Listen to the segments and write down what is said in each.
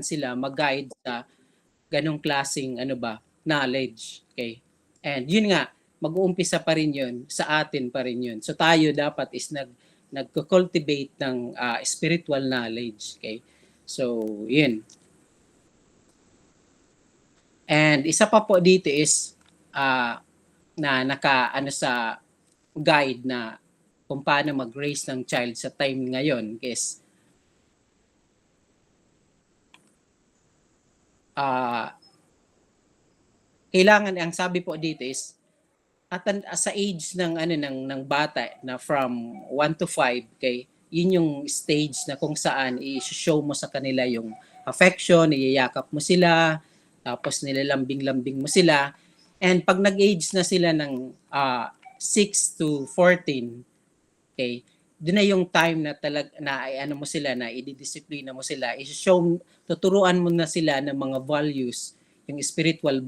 sila mag-guide sa ganong klaseng knowledge. Okay? And yun nga, mag-uumpisa pa rin yun, sa atin pa rin yun. So tayo dapat is nagko-cultivate ng spiritual knowledge. Okay? So, yun. And isa pa po dito is na sa guide na kung paano mag-raise ng child sa time ngayon is kailangan, ang sabi po dito is at sa age ng ng bata na from 1 to 5, okay, yun yung stage na kung saan i-show mo sa kanila yung affection, iyayakap mo sila, tapos nilalambing-lambing mo sila. And pag nag-age na sila ng 6 to 14, okay, doon na yung time na mo sila, na ididisiplina mo sila, i-show, tuturuan mo na sila ng mga values, yung spiritual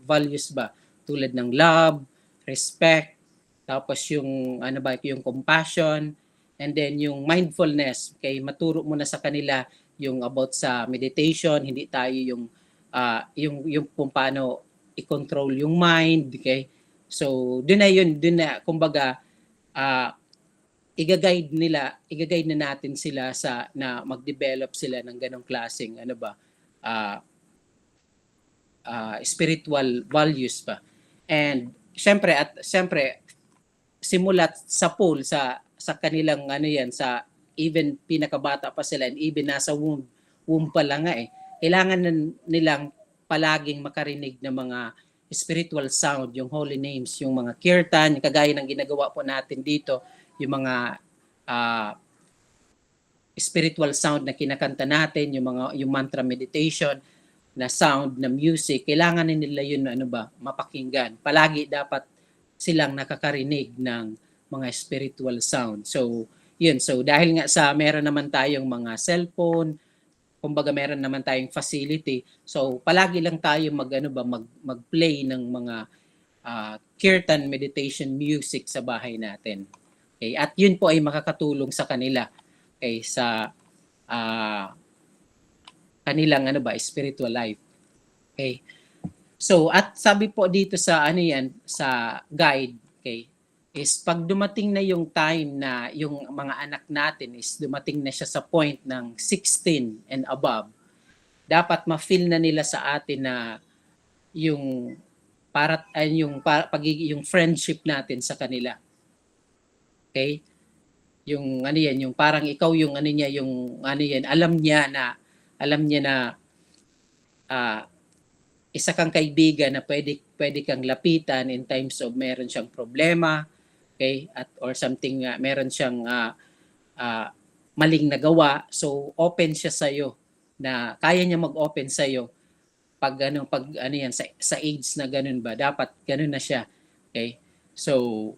values ba, tulad ng love, respect, tapos yung yung compassion, and then yung mindfulness. Okay, maturo mo na sa kanila yung about sa meditation, hindi tayo yung kung paano i-control yung mind. Okay, so doon na kumbaga i-guide na natin sila sa na mag-develop sila ng ganong klaseng spiritual values pa. And syempre simulat sa pool sa kanilang sa even pinakabata pa sila, and even nasa womb pa lang nga kailangan nilang palaging makarinig ng mga spiritual sound, yung holy names, yung mga kirtan, kagaya ng ginagawa po natin dito, yung mga spiritual sound na kinakanta natin, yung mantra meditation na sound, na music, kailangan nila yun mapakinggan. Palagi dapat silang nakakarinig ng mga spiritual sound. So, yun. So, dahil nga sa meron naman tayong mga cellphone, kumbaga meron naman tayong facility. So, palagi lang tayo mag-play ng mga kirtan meditation music sa bahay natin. Okay? At yun po ay makakatulong sa kanila sa kanilang spiritual life. Okay? So, at sabi po dito sa sa guide, okay, is pag dumating na yung time na yung mga anak natin is dumating na siya sa point ng 16 and above, dapat ma-feel na nila sa atin na yung yung friendship natin sa kanila. Okay? Yung yung parang ikaw yung alam niya na isa kang kaibigan na pwede kang lapitan in times of meron siyang problema, okay, or something, meron siyang maling nagawa, so open siya sa iyo, na kaya niya mag-open sa iyo pag sa age na ganun ba, dapat ganun na siya. Okay, so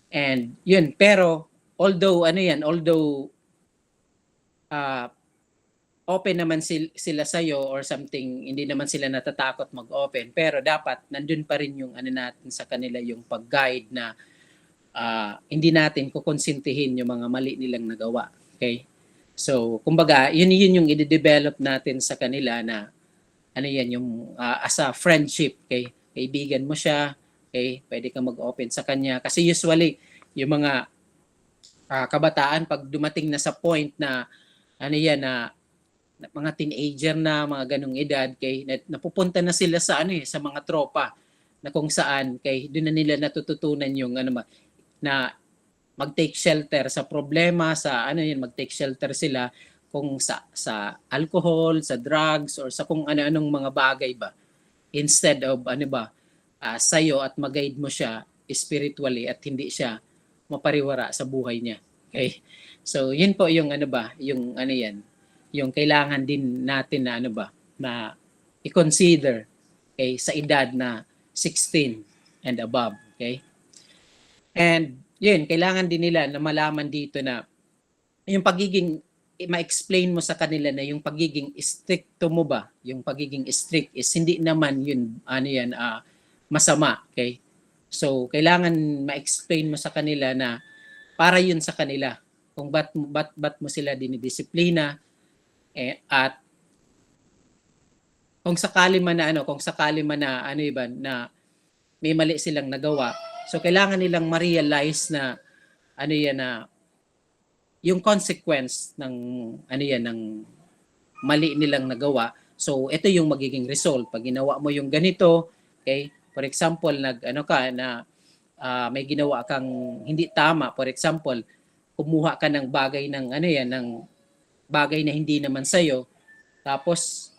and yun, pero although open naman sila sa iyo or something, hindi naman sila natatakot mag-open, pero dapat nandun pa rin yung natin sa kanila, yung pag-guide na hindi natin kukonsintihin yung mga mali nilang nagawa. Okay? So, kumbaga, yun yung i-develop natin sa kanila na yung as a friendship. Okay? Kaibigan mo siya, okay? Pwede kang mag-open sa kanya. Kasi usually, yung mga kabataan, pag dumating na sa point na na mga teenager na, mga ganong edad, kay napupunta na sila sa sa mga tropa, na kung saan kay doon na nila natututunan yung na mag-take shelter sa problema, sa mag-take shelter sila kung sa alcohol, sa drugs, or sa kung ano-anong mga bagay ba, instead of sayo at mag-guide mo siya spiritually at hindi siya mapariwara sa buhay niya. Okay? So, yun po yung yung yung kailangan din natin na na i-consider, okay, sa edad na 16 and above. Okay? And yun, kailangan din nila na malaman dito na yung pagiging, ma-explain mo sa kanila na yung pagiging stricto mo ba, yung pagiging strict is hindi naman yun, masama. Okay? So, kailangan ma-explain mo sa kanila na para yun sa kanila, kung ba't mo sila dinidisiplina, at kung sakali man na kung sakali man na iba na may mali silang nagawa, so kailangan nilang ma-realize na yan na yung consequence ng yan ng mali nilang nagawa. So ito yung magiging result pag ginawa mo yung ganito, okay? For example, ka na may ginawa kang hindi tama, for example, kumuha ka ng bagay ng ng bagay na hindi naman sa'yo, tapos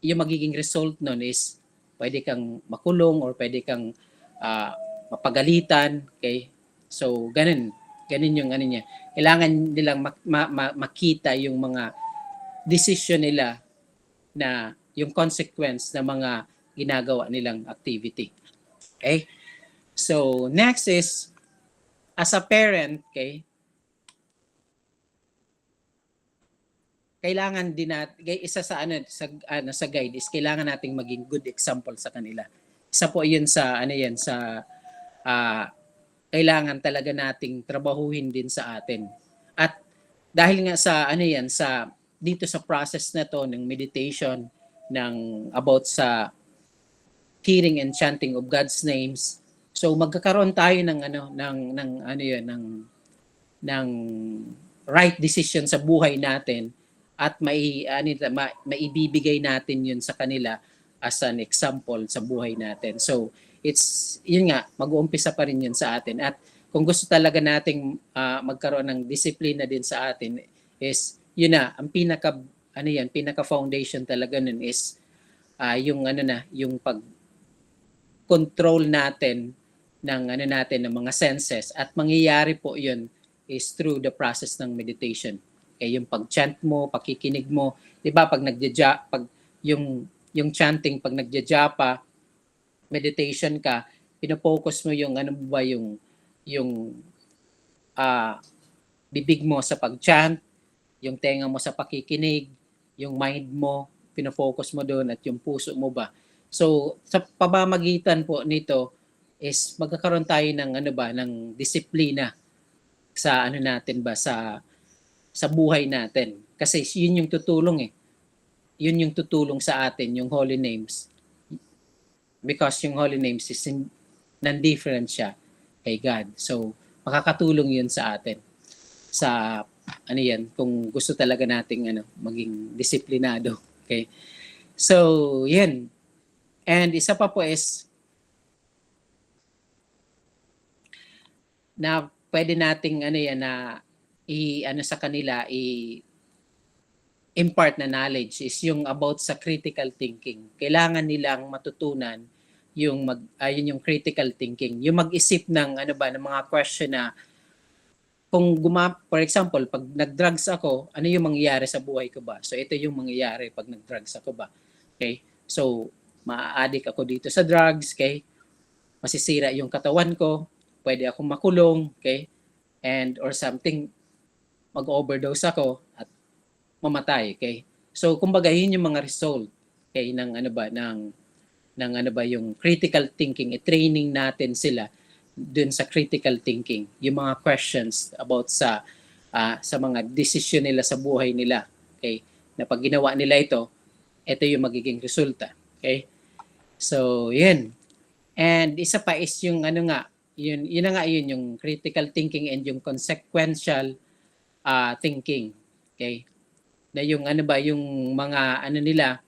yung magiging result nun is pwede kang makulong or pwede kang mapagalitan, okay? So ganun yung niya. Kailangan nilang makita yung mga decision nila na yung consequence ng mga ginagawa nilang activity. Okay? So next is as a parent, okay? Kailangan din isa sa sa guide is kailangan nating maging good example sa kanila. Isa po 'yun sa sa kailangan talaga nating trabahuhin din sa atin. At dahil nga sa sa dito sa process na to ng meditation ng about sa hearing and chanting of God's names, so magkakaroon tayo ng ng right decision sa buhay natin at maibibigay natin yun sa kanila as an example sa buhay natin. So yun nga, mag-uumpisa pa rin yun sa atin. At kung gusto talaga nating magkaroon ng disiplina din sa atin is yun na, ang pinaka foundation talaga nun is yung yung pag control natin ng ng mga senses, at mangyayari po yun is through the process ng meditation. Okay, yung pag-chant mo, pakikinig mo, 'di ba pag yung chanting pag nagja-japa, meditation ka, pino-focus mo yung bibig mo sa pag-chant, yung tenga mo sa pakikinig, yung mind mo, pino-focus mo doon, at yung puso mo ba. So sa pamamagitan po nito is magkakaroon tayo ng ng disiplina sa natin ba sa buhay natin. Kasi yun yung tutulong Yun yung tutulong sa atin, yung holy names. Because yung holy names is non-different siya kay God. So makakatulong yun sa atin. Sa kung gusto talaga nating maging disiplinado. Okay? So, yan. And isa pa po is na pwede nating na sa kanila impart na knowledge is yung about sa critical thinking. Kailangan nilang matutunan yung yung critical thinking, yung mag-isip ng ng mga question na kung for example, pag nag-drugs ako, ano yung mangyayari sa buhay ko ba? So ito yung mangyayari pag nag-drugs ako ba? Okay? So ma-addict ako dito sa drugs, okay? Masisira yung katawan ko, pwede akong makulong, okay? And or something, mag-overdose ako at mamatay, okay? So kumbaga yun yung mga result, okay, ng yung critical thinking, i-training natin sila dun sa critical thinking, yung mga questions about sa mga decision nila sa buhay nila, okay? Na pag ginawa nila ito yung magiging resulta, okay? So, yun. And isa pa is yung yun yung critical thinking and yung consequential thinking, okay? Na yung yung mga nila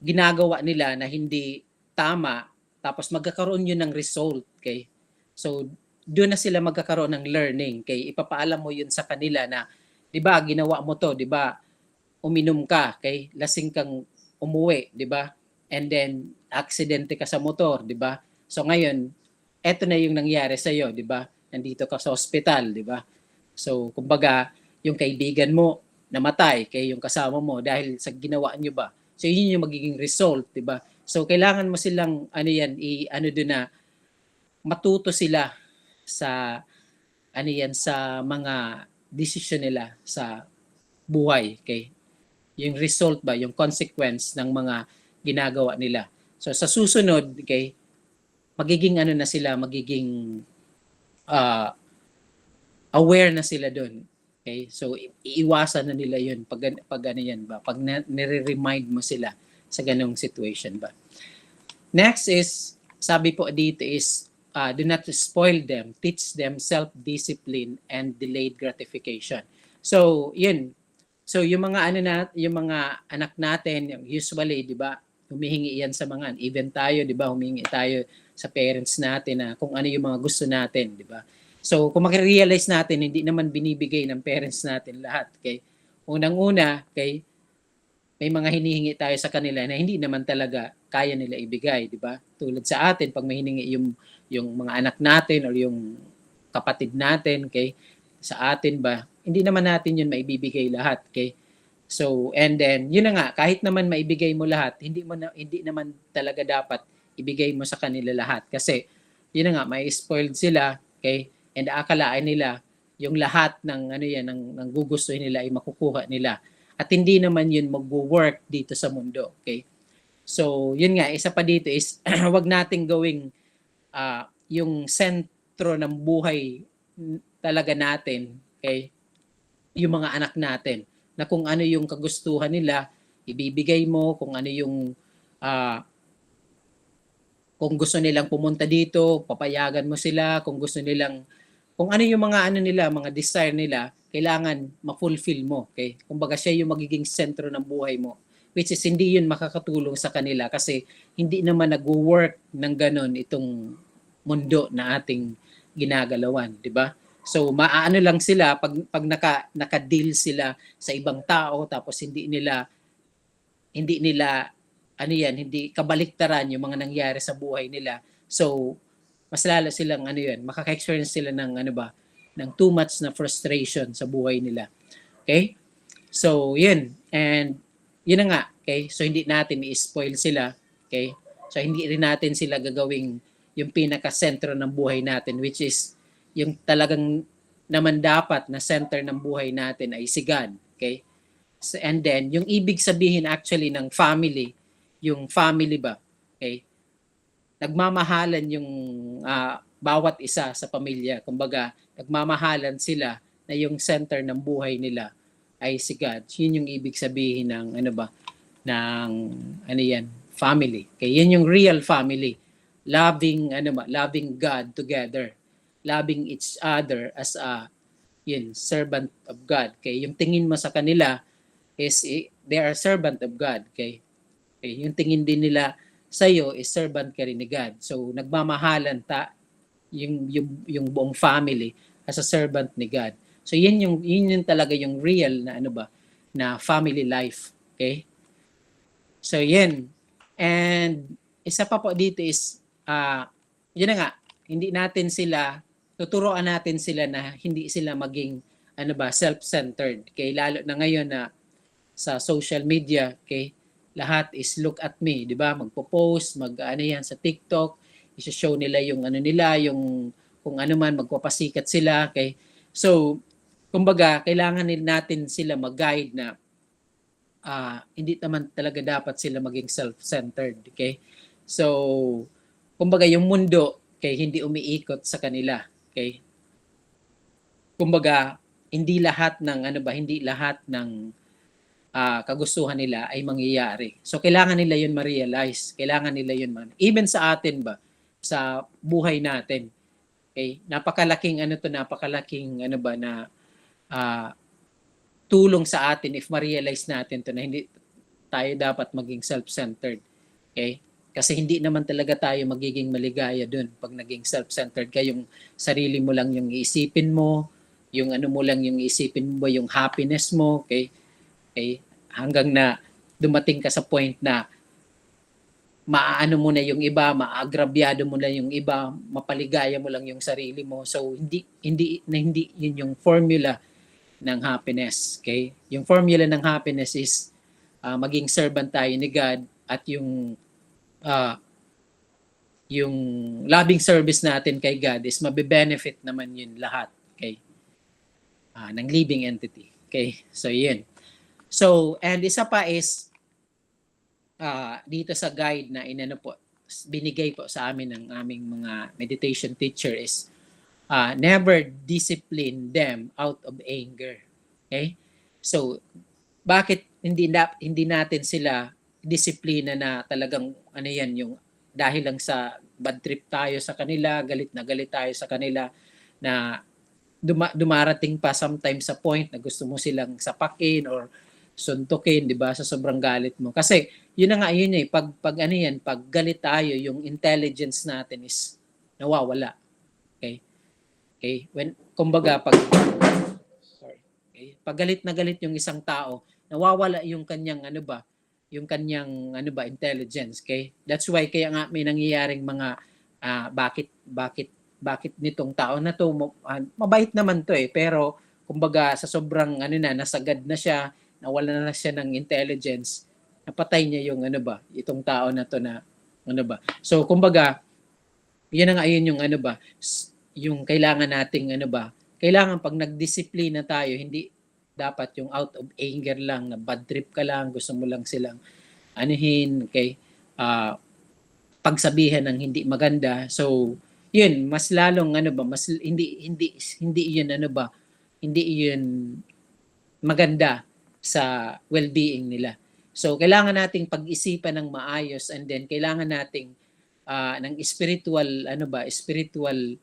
ginagawa nila na hindi tama, tapos magkakaroon yun ng result, okay? So doon na sila magkakaroon ng learning, okay? Ipapaalam mo yun sa kanila na 'di ba ginawa mo to, 'di ba? Uminom ka, okay? Lasing kang umuwi, 'di ba? And then aksidente ka sa motor, 'di ba? So ngayon, eto na yung nangyari sa iyo, 'di ba? Nandito ka sa ospital, 'di ba? So kumbaga, yung kaibigan mo namatay, kay yung kasama mo dahil sa ginawa niyo ba? So yun yung magiging result, 'di ba? So kailangan mo silang doon na matuto sila sa sa mga decision nila sa buhay, okay? Yung result ba, yung consequence ng mga ginagawa nila. So sa susunod, okay, magiging na sila, magiging aware na sila doon Okay? So iiwasan na nila 'yun pag ano 'yan ba, pag nire-remind mo sila sa ganong situation ba. Next is, sabi po dito is, do not spoil them, teach them self-discipline and delayed gratification. So, yun. So, yung mga yung mga anak natin, usually, 'di ba, humihingi yan sa mga, even tayo, 'di ba, humihingi tayo sa parents natin na kung ano yung mga gusto natin, 'di ba? So, kung maki-realize natin, hindi naman binibigay ng parents natin lahat, okay? Unang-una, okay, may mga hinihingi tayo sa kanila na hindi naman talaga kaya nila ibigay, di ba? Tulad sa atin, pag may hiningi yung mga anak natin or yung kapatid natin, okay? Sa atin ba, hindi naman natin yun maibibigay lahat, okay? So, and then, yun na nga, kahit naman maibigay mo lahat, hindi naman talaga dapat ibigay mo sa kanila lahat. Kasi, yun na nga, may spoiled sila, okay? And akalain nila, yung lahat ng ano yan, ng gugustuhin nila ay makukuha nila. At hindi naman yun magwo-work dito sa mundo, okay? So, yun nga, isa pa dito is, wag nating gawing yung sentro ng buhay talaga natin, okay? Yung mga anak natin, na kung ano yung kagustuhan nila, ibibigay mo, kung ano yung kung gusto nilang pumunta dito, papayagan mo sila, kung gusto nilang, kung ano yung mga ano nila, mga desire nila, kailangan ma-fulfill mo, okay? Kumbaga siya yung magiging sentro ng buhay mo, which is hindi yun makakatulong sa kanila kasi hindi naman nag-work ng ganon itong mundo na ating ginagalawan, di ba? So maaano lang sila pag naka-deal sila sa ibang tao tapos hindi nila ano yan, hindi kabaliktaran yung mga nangyari sa buhay nila. So mas lalo silang ano yan, makaka-experience sila ng ano ba, ng too much na frustration sa buhay nila. Okay? So, yun. And yun na nga, okay? So hindi natin i-spoil sila, okay? So hindi rin natin sila gagawing yung pinaka-sentro ng buhay natin, which is yung talagang naman dapat na center ng buhay natin ay si God, okay? So, and then yung ibig sabihin actually ng family, yung family ba, okay? Nagmamahalan yung bawat isa sa pamilya. Kumbaga, nagmamahalan sila na yung center ng buhay nila ay si God. Yun yung ibig sabihin ng ano ba, ng ano yan, family. Okay, yun yung real family. Loving God together. Loving each other as a servant of God. Okay, yung tingin mo sa kanila is they are servant of God. Okay, yung tingin din nila sa iyo is servant ka rin ni God. So nagmamahalan yung buong family as a servant ni God. So yun yung talaga yung real na ano ba na family life. Okay? So yan. And isa pa po dito is yun na nga, hindi natin sila tuturuan natin sila na hindi sila maging ano ba self-centered. Okay? Lalo na ngayon na sa social media, okay? Lahat is look at me, 'di ba? Magpo-post, ano yan sa TikTok, i-show nila yung ano nila, yung kung ano man magpapasikat sila, okay? So, kumbaga, kailangan natin sila mag-guide na hindi naman talaga dapat sila maging self-centered, okay? So, kumbaga yung mundo, okay, hindi umiikot sa kanila, okay? Kumbaga, hindi lahat ng kagustuhan nila ay mangyayari. So, kailangan nila yun ma-realize. Kailangan nila yun even sa atin ba, sa buhay natin. Okay? Napakalaking ano ba na tulong sa atin if ma-realize natin to na hindi tayo dapat maging self-centered. Okay? Kasi hindi naman talaga tayo magiging maligaya dun pag naging self-centered ka. Yung sarili mo lang yung iisipin mo, yung ano mo lang yung iisipin mo, yung happiness mo, okay? Okay? Hanggang na dumating ka sa point na maaano mo na yung iba, maagrabyado mo na yung iba, mapaligaya mo lang yung sarili mo. So hindi yun yung formula ng happiness, okay? Yung formula ng happiness is maging servant tayo ni God at yung loving service natin kay God is mabe-benefit naman yun lahat, okay? Ng living entity. Okay? So yun. So, and isa pa is dito sa guide na binigay po sa amin ng aming mga meditation teacher is never discipline them out of anger. Okay? So, bakit hindi natin sila disiplina na talagang ano yan, yung dahil lang sa bad trip tayo sa kanila, galit na galit tayo sa kanila, na dumarating pa sometimes sa point na gusto mo silang sapakin or suntukin, 'di ba, sa sobrang galit mo. Kasi yun na nga yun eh, pag ano yan, pag galit tayo, yung intelligence natin is nawawala. Okay? Okay? When kumbaga pag sorry. Okay? Pag galit na galit yung isang tao, nawawala yung kanyang ano ba, yung kanyang ano ba, intelligence. Okay? That's why kaya nga may nangyayaring mga bakit nitong tao na to mabait naman to eh, pero kumbaga sa sobrang ano na nasagad na siya, nawala na siya ng intelligence, napatay niya yung ano ba, itong tao na to na ano ba. So kumbaga, yan na nga yun yung ano ba, yung kailangan nating ano ba, kailangan pag nagdisiplina tayo, hindi dapat yung out of anger lang, na bad trip ka lang, gusto mo lang silang anuhin, okay? Pagsabihan ng hindi maganda. So, yun, mas lalong ano ba, mas hindi yun ano ba, hindi yun maganda sa well-being nila. So, kailangan nating pag-isipan ng maayos, and then kailangan nating ng spiritual ano ba, spiritual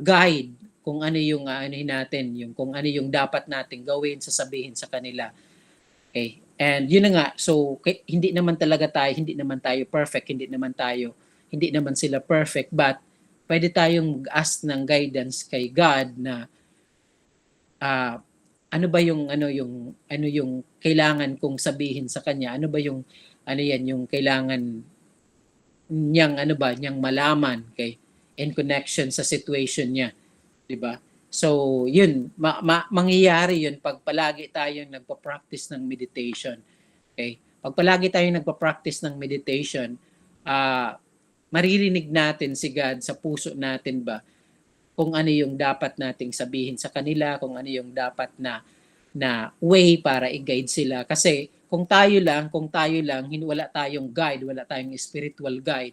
guide kung ano yung ano natin, yung kung ano yung dapat nating gawin, sasabihin sa kanila. Okay? And yun na nga, so hindi naman tayo perfect, hindi naman sila perfect, but pwede tayong mag-ask ng guidance kay God na ano ba yung ano yung kailangan kong sabihin sa kanya, ano ba yung ano yan, yung kailangan niyang ano ba, niyang malaman, okay, in connection sa situation niya, 'di ba? So, yun, mangyayari yun pag palagi tayong nagpa-practice ng meditation. Okay? Pag palagi tayong nagpa-practice ng meditation, maririnig natin si God sa puso natin ba kung ano yung dapat nating sabihin sa kanila, kung ano yung dapat na way para i-guide sila. Kasi kung tayo lang, wala tayong guide, wala tayong spiritual guide,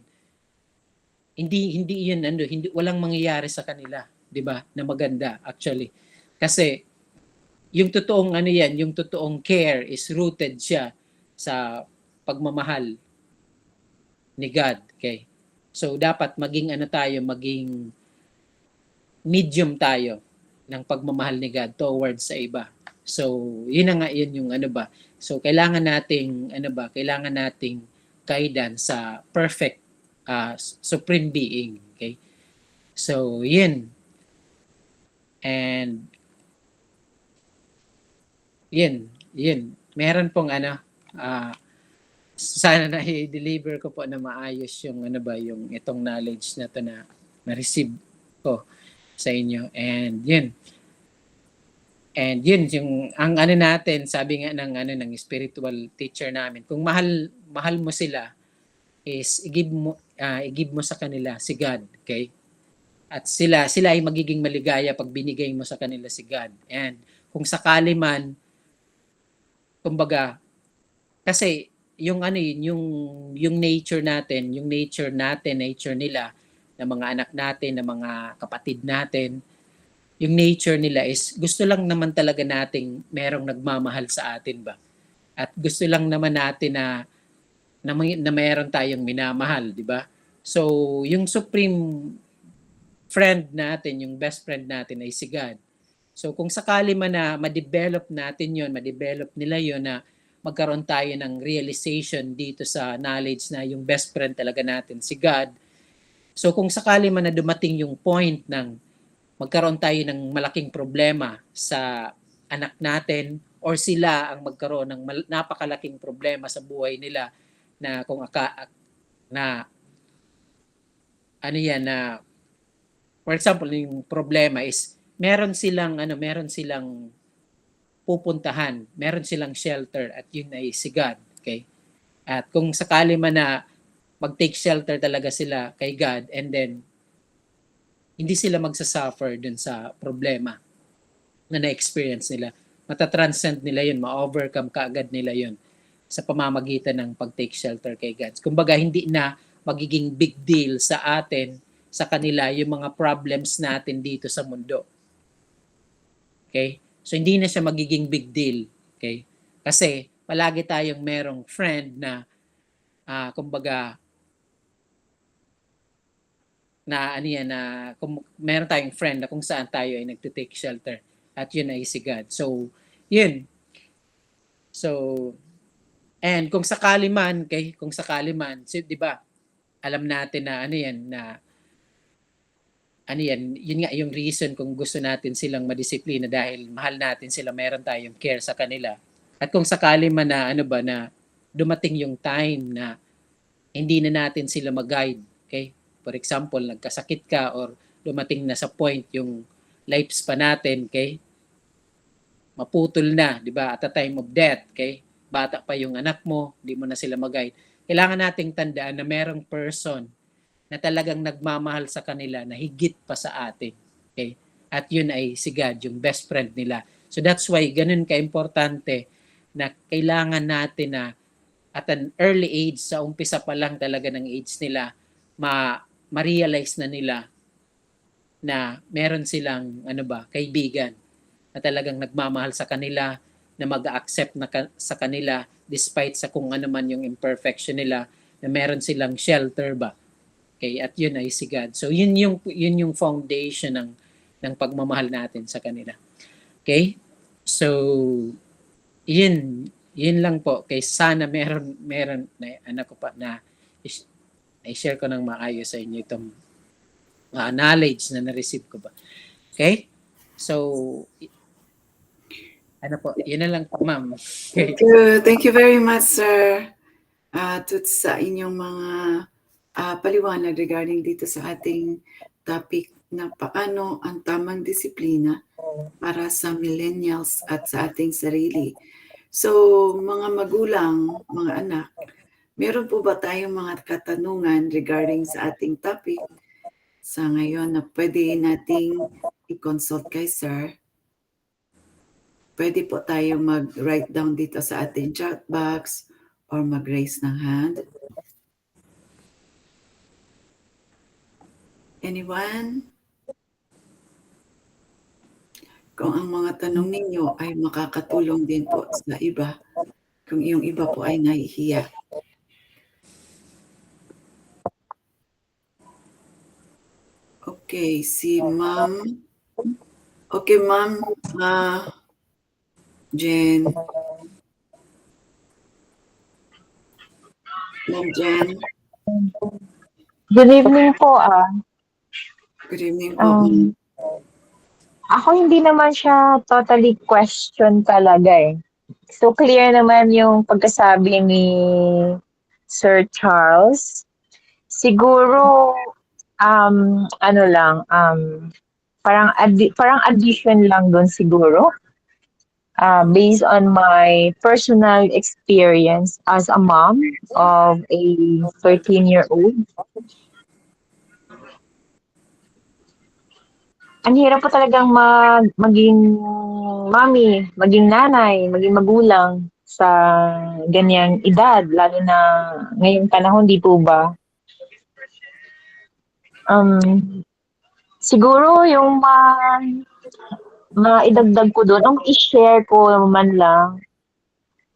hindi yun hindi walang mangyayari sa kanila, 'di ba? Na maganda actually. Kasi yung totoong ano yan, yung totoong care is rooted siya sa pagmamahal ni God, okay? So dapat maging ano tayo, maging medium tayo ng pagmamahal ni God towards sa iba. So, yun na nga yun yung ano ba. So, kailangan nating ano ba, kailangan nating guidance sa perfect supreme being, okay? So, yun. And yun. Meron pong ano, sana na i-deliver ko po na maayos yung ano ba, yung itong knowledge na to na na-receive ko sa inyo. And yun yung ang ano natin, sabi nga ng ano ng spiritual teacher namin, kung mahal mo sila is i-give mo sa kanila si God, okay? At sila ay magiging maligaya pag binigay mo sa kanila si God. And kung sakali man, kumbaga, kasi yung ano yung nature natin, nature nila, ng mga anak natin, ng mga kapatid natin, yung nature nila is gusto lang naman talaga nating merong nagmamahal sa atin ba. At gusto lang naman natin na meron tayong minamahal, di ba? So, yung supreme friend natin, yung best friend natin ay si God. So, kung sakali man na ma-develop natin yon, ma-develop nila yon na magkaroon tayo ng realization dito sa knowledge na yung best friend talaga natin si God. So, kung sakali man na dumating yung point ng magkaroon tayo ng malaking problema sa anak natin or sila ang magkaroon ng napakalaking problema sa buhay nila na kung na ano yan na for example yung problema is meron silang pupuntahan, meron silang shelter at yun ay si God, okay? At kung sakali man na mag-take shelter talaga sila kay God, and then hindi sila magsasuffer dun sa problema na na-experience nila. Matatranscend nila yun, ma-overcome kaagad nila yun sa pamamagitan ng pag-take shelter kay God. Kumbaga, hindi na magiging big deal sa atin, sa kanila, yung mga problems natin dito sa mundo. Okay? So hindi na siya magiging big deal. Okay? Kasi palagi tayong merong friend na kumbaga na ano yan, na kung meron tayong friend na kung saan tayo ay nagte-take shelter at yun ay si God. So, yun. So, and kung sakali man, so, 'di ba? Alam natin na ano yan, na ano yan, yun nga yung reason kung gusto natin silang madisiplina dahil mahal natin sila, meron tayong care sa kanila. At kung sakali man na ano ba na dumating yung time na hindi na natin sila mag-guide, okay? For example, nagkasakit ka or dumating na sa point yung lifespan natin, okay? Maputol na, 'di ba? At the time of death, okay? Bata pa yung anak mo, hindi mo na sila mag-guide. Kailangan nating tandaan na merong person na talagang nagmamahal sa kanila na higit pa sa atin. Okay? At yun ay si God, yung best friend nila. So that's why ganun ka-importante na kailangan natin na at an early age, sa umpisa pa lang talaga ng age nila, ma-realize na nila na meron silang kaibigan na talagang nagmamahal sa kanila, na mag-accept sa kanila despite sa kung ano man yung imperfection nila, na meron silang shelter ba. Okay, at yun ay si God. So yun yung foundation ng pagmamahal natin sa kanila. Okay? So yun lang po. Okay, sana meron na anak ko pa na i-share ko ng maayos sa inyo itong knowledge na na-receive ko ba. Okay? So ano po, yun na lang po, ma'am. Okay. Thank you very much, sir. Sa inyong mga paliwanag regarding dito sa ating topic na paano ang tamang disiplina para sa millennials at sa ating sarili. So, mga magulang, mga anak, meron po ba tayong mga katanungan regarding sa ating topic sa ngayon na pwede nating i-consult kay sir? Pwede po tayo mag-write down dito sa ating chat box or mag-raise ng hand. Anyone? Kung ang mga tanong ninyo ay makakatulong din po sa iba, kung yung iba po ay nahihiya. Okay, si ma'am. Okay, ma'am. Jen. Ma'am Jen. Good evening po. Good evening po. Ako hindi naman siya totally question talaga eh. So clear naman yung pagkasabi ni Sir Charles. Siguro parang addition lang doon siguro. Based on my personal experience as a mom of a 13-year-old. Ang hirap po talagang maging mami, maging nanay, maging magulang sa ganyang edad, lalo na ngayong panahon, di po ba? Siguro yung maidagdag ko doon, ang i-share ko man lang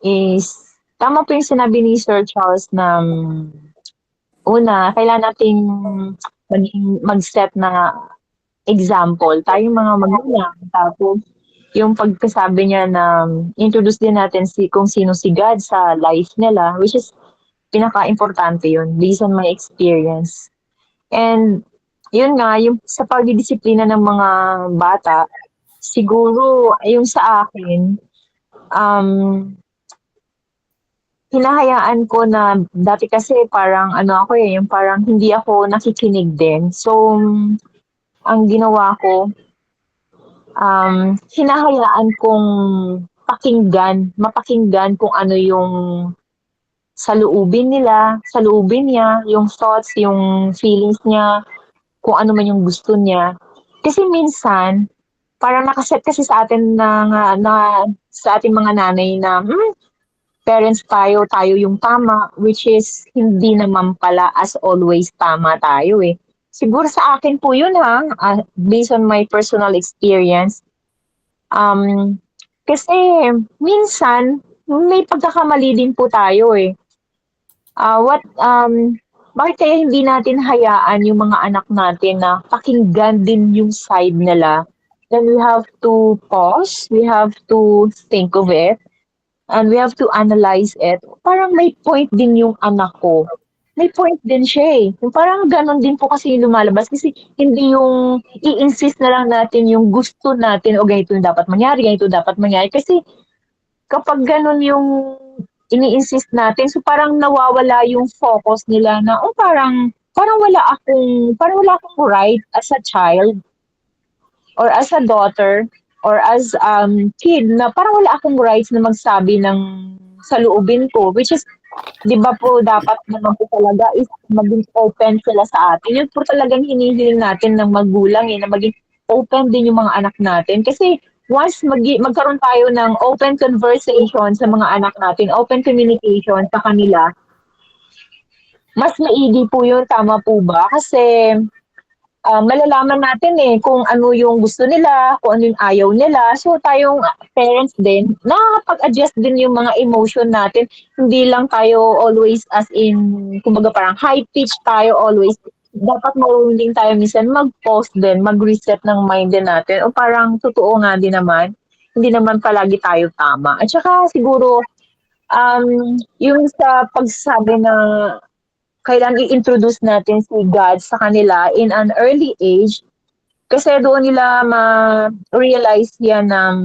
is, tama po yung sinabi ni Sir Charles na una, kailangan nating mag-set na example, tayong mga magulang. Tapos, yung pagkasabi niya na introduce din natin kung sino si God sa life nila, which is pinaka-importante yun, based on my experience. And, yun nga, yung sa pagdidisiplina ng mga bata, siguro, yung sa akin, hinahayaan ko na, dati kasi parang yung parang hindi ako nakikinig din. So, ang ginawa ko, hinahayaan kong mapakinggan kung ano yung saloobin niya, yung thoughts, yung feelings niya, kung ano man yung gusto niya. Kasi minsan, parang nakaset kasi sa atin sa ating mga nanay na, parents tayo yung tama, which is hindi naman pala as always tama tayo eh. Siguro sa akin po yun based on my personal experience, Um, Kasi minsan may pagkakamali din po tayo, eh. Bakit kaya hindi natin hayaan yung mga anak natin na pakinggan din yung side nila? Then we have to pause, we have to think of it, and we have to analyze it. Parang may point din yung anak ko. May point din siya eh. Yung parang ganon din po kasi yung lumalabas. Kasi hindi yung i-insist na lang natin yung gusto natin o ganito yung dapat mangyari, ganito dapat mangyari. Kasi kapag ganon yung ini-insist natin, so parang nawawala yung focus nila na, oh parang wala akong right as a child or as a daughter or as kid na parang wala akong rights na magsabi ng saloobin ko, which is 'di ba po dapat naman po talaga is maging open sila sa atin. Yun po talagang hinihiling natin ng magulang, na maging open din yung mga anak natin. Kasi once magkaroon tayo ng open conversation sa mga anak natin, open communication sa kanila, mas maigi po yun, tama po ba? Kasi malalaman natin kung ano yung gusto nila, kung ano yung ayaw nila. So tayong parents din, nakakapag-adjust din yung mga emotion natin. Hindi lang tayo always as in, kumbaga parang high pitch tayo always. Dapat marunong din tayo minsan mag-pause din, mag-reset ng mind din natin. O parang totoo nga din naman, hindi naman palagi tayo tama. At saka siguro, yung sa pagsasabi na kailangan i-introduce natin si God sa kanila in an early age kasi doon nila ma-realize yan na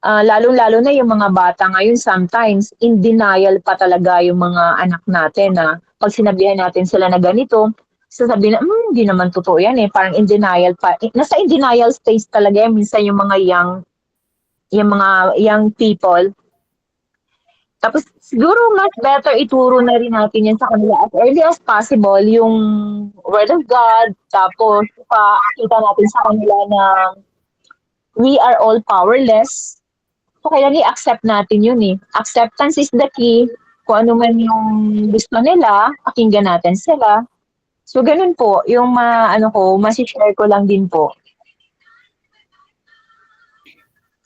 lalong-lalo na yung mga bata ngayon sometimes in denial pa talaga yung mga anak natin na pag sinabihan natin sila na ganito, sasabihin na, hindi naman totoo yan parang in denial pa. Nasa in denial stage talaga yan, minsan yung mga young people. Tapos siguro mas better ituro na rin natin yan sa kanila as early as possible yung word of God. Tapos ipakita natin sa kanila na we are all powerless. So kailangan i-accept natin yun Acceptance is the key. Kung ano man yung gusto nila, pakinggan natin sila. So ganun po, yung masishare ko lang din po.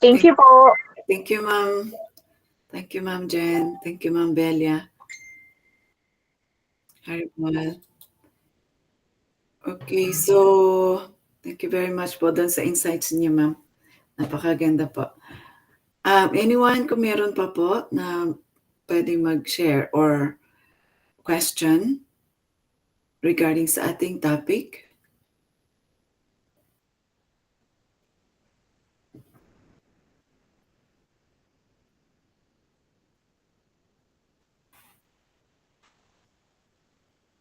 Thank you po. Thank you, Ma'am. Thank you, Ma'am Jen. Thank you, Ma'am Belia. Haribol. Okay, so thank you very much po doon sa insights niyo, Ma'am. Napakaganda po. Anyone, kung meron pa po na pwedeng mag-share or question regarding sa ating topic?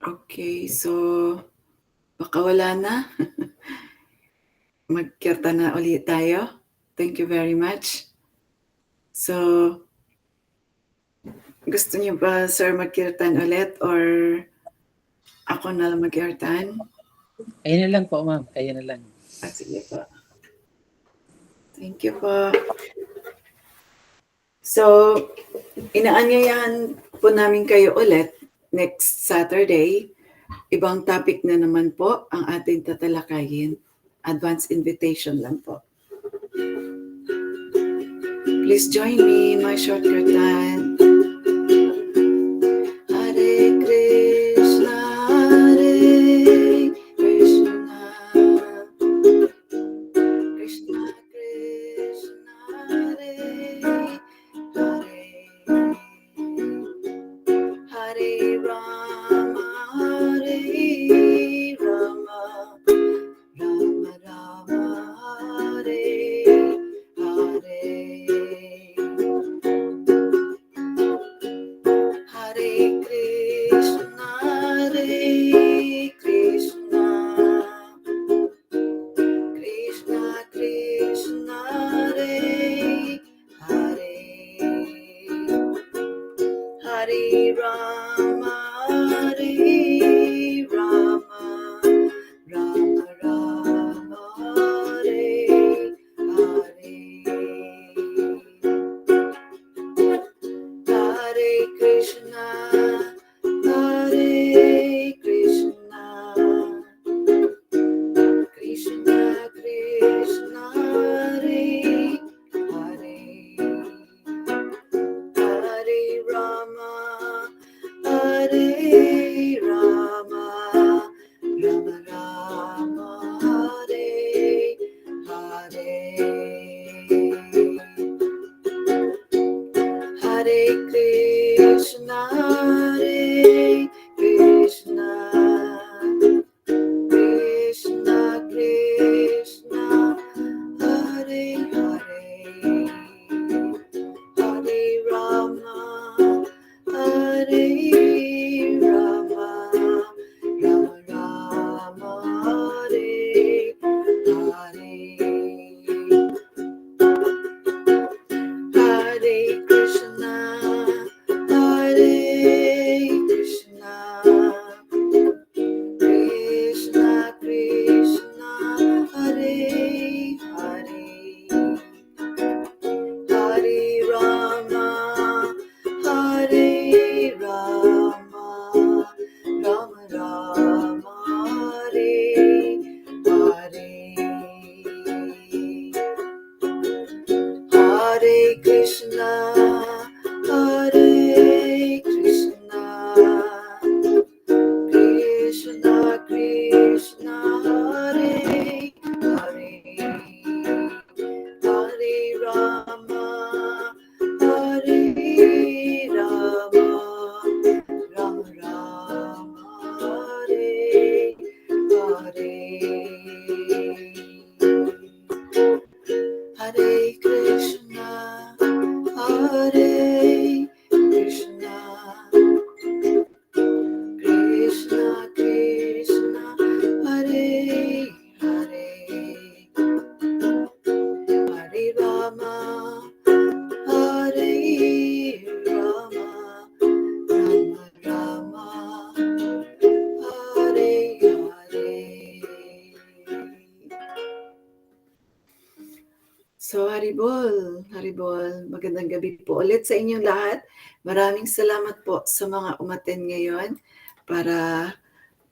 Okay, so baka wala na. Magkirta na ulit tayo. Thank you very much. So, gusto niyo ba, sir, magkirtan ulit or ako na lang magkirtan? Ayun na lang po, ma'am. Ayun na lang. Sige po. Thank you po. So, inaanyayahan po namin kayo ulit next Saturday. Ibang topic na naman po ang ating tatalakayin. Advance invitation lang po. Please join me in my short kirtan. Hare Krishna, Hare Krishna, Krishna Krishna, Hare Hare, Hare Rama, Hare Rama, Rama Rama, Hare Hare, Hare Krishna, Hare Krishna, Krishna Krishna, Hare Hare, Hare Rama, Hare Rama, Rama Rama, Hare Hare, Hare Krishna, Hare Krishna, Krishna Krishna, Hare Hare Krishna, Krishna Krishna, Hare Hare, Hare Rama, Hare Rama, Rama Rama, Hare Hare. Hare Krishna, Hare Krishna, Krishna Krishna, Hare Hare, Hare Rama, Hare Rama, Rama Rama, Hare Hare. Hare Krishna, Hare Krishna, Krishna Krishna, Hare Hare, Hare Rama, Hare Rama, Rama Rama, Hare Hare. Hare Krishna, Hare Krishna, Krishna Krishna, Hare Hare, Hare Rama, Hare Rama, Rama Rama, Hare Hare. So, Haribol, magandang gabi po ulit sa inyong lahat. Maraming salamat po sa mga umaten ngayon para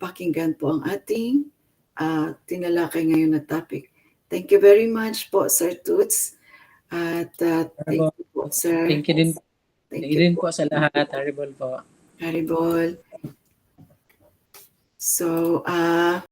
pakinggan po ang ating tinalakay ngayon na topic. Thank you very much po, Sir Toots. At thank you po, Sir. Thank you din, Thank thank you you din po, po sa lahat. Haribol po. Haribol. So,